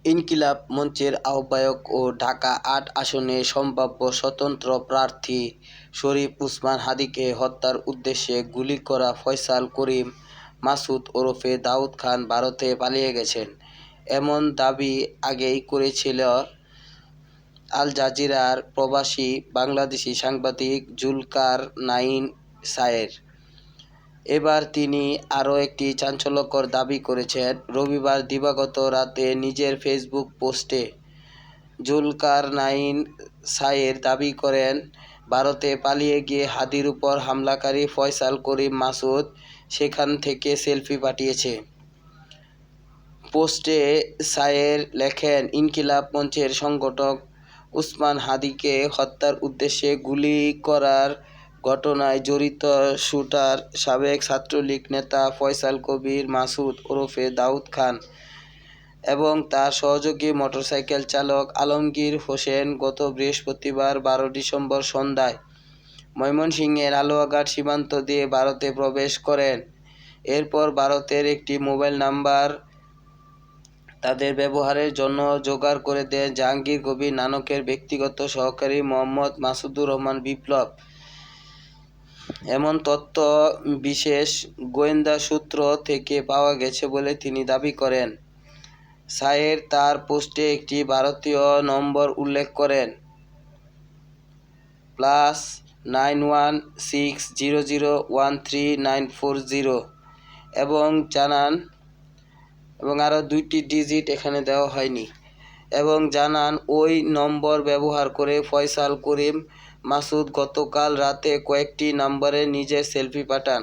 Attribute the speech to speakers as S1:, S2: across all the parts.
S1: ইনকিলাব মঞ্চের আহ্বায়ক ও ঢাকা-৮ আসনে সম্ভাব্য স্বতন্ত্র প্রার্থী শরীফ ওসমান হাদীকে হত্যার উদ্দেশ্যে গুলি করা ফয়সাল করিম মাসুদ ওরফে দাউদ খান ভারতে পালিয়ে গেছেন, এমন দাবি আগেই করেছিল আল জাজিরার প্রবাসী বাংলাদেশি সাংবাদিক জুলকার নাইন সায়ের। এবার তিনি আরও একটি চাঞ্চল্যকর দাবি করেছেন। রবিবার দিবাগত রাতে নিজের ফেসবুক পোস্টে জুলকার নাইন সায়ের দাবি করেন, ভারতে পালিয়ে গিয়ে হাদীর উপর হামলাকারী ফয়সাল করিম মাসুদ সেখান থেকে সেলফি পাঠিয়েছে। পোস্টে সায়ের লেখেন, ইনকিলাব মঞ্চের সংগঠক ওসমান হাদীকে হত্যার উদ্দেশ্যে গুলি করার ঘটনায় জড়িত শুটার সাবেক ছাত্রলীগ নেতা ফয়সাল কবির মাসুদ ওরফে দাউদ খান এবং তার সহযোগী মোটরসাইকেল চালক আলমগীর হোসেন গত বৃহস্পতিবার 12 ডিসেম্বর সন্ধ্যায় ময়মনসিংহের আলুয়াঘাট সীমান্ত দিয়ে ভারতে প্রবেশ করেন। এরপর ভারতের একটি মোবাইল নাম্বার তাদের ব্যবহারের জন্য জোগাড় করে দেন জাহাঙ্গীর কবির নানকের ব্যক্তিগত সহকারী মোহাম্মদ মাসুদুর রহমান বিপ্লব। এমন তথ্য বিশেষ গোয়েন্দা সূত্র থেকে পাওয়া গেছে বলে তিনি দাবি করেন। সায়ের তার পোস্টে একটি ভারতীয় নম্বর উল্লেখ করেন, +9160013940 এবং আরও 2টি ডিজিট এখানে দেওয়া হয়নি, এবং জানান ওই নম্বর ব্যবহার করে ফয়সাল করিম মাসুদ গতকাল রাতে কয়েকটি নম্বরে নিজের সেলফি পাঠান।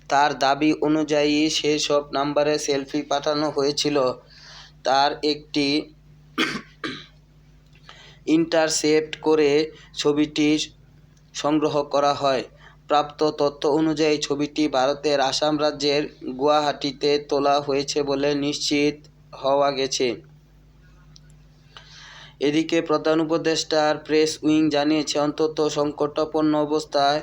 S1: তার দাবি অনুযায়ী সেসব নম্বরে সেলফি পাঠানো হয়েছিল। তার একটি ইন্টারসেপ্ট করে ছবিটি সংগ্রহ করা হয়। প্রাপ্ত তথ্য অনুযায়ী ছবিটি ভারতের আসাম রাজ্যের গুয়াহাটিতে তোলা হয়েছে বলে নিশ্চিত হওয়া গেছে। এদিকে প্রধান উপদেষ্টার প্রেস উইং জানিয়েছে, অত্যন্ত সংকটাপন্ন অবস্থায়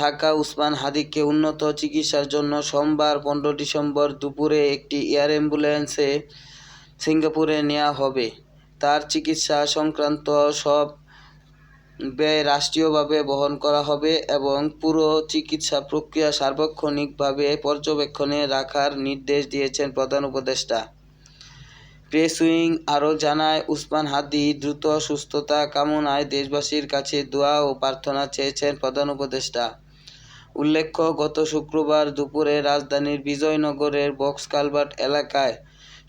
S1: থাকা ওসমান হাদীকে উন্নত চিকিৎসার জন্য সোমবার 15 ডিসেম্বর দুপুরে একটি এয়ার অ্যাম্বুলেন্সে সিঙ্গাপুরে নেওয়া হবে। তার চিকিৎসা সংক্রান্ত সব ব্যয় রাষ্ট্রীয়ভাবে বহন করা হবে এবং পুরো চিকিৎসা প্রক্রিয়া সার্বক্ষণিকভাবে পর্যবেক্ষণে রাখার নির্দেশ দিয়েছেন প্রধান উপদেষ্টা। প্রেস উইং আরও জানায়, ওসমান হাদী দ্রুত সুস্থতা কামনায় দেশবাসীর কাছে দোয়া ও প্রার্থনা চেয়েছেন প্রধান উপদেষ্টা। উল্লেখ্য, গত শুক্রবার দুপুরে রাজধানীর বিজয়নগরের বক্সকালভার্ট এলাকায়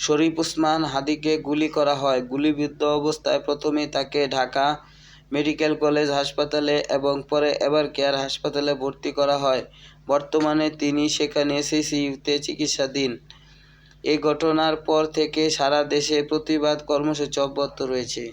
S1: শরীফ ওসমান হাদীকে গুলি করা হয়। গুলিবিদ্ধ অবস্থায় প্রথমে তাকে ঢাকা মেডিকেল কলেজ হাসপাতালে এবং পরে এভার কেয়ার হাসপাতালে ভর্তি করা হয়। বর্তমানে তিনি সেখানে সিসিইউতে চিকিৎসাধীন। এই ঘটনার পর থেকে সারা দেশে প্রতিবাদ কর্মসূচি অব্যাহত রয়েছে।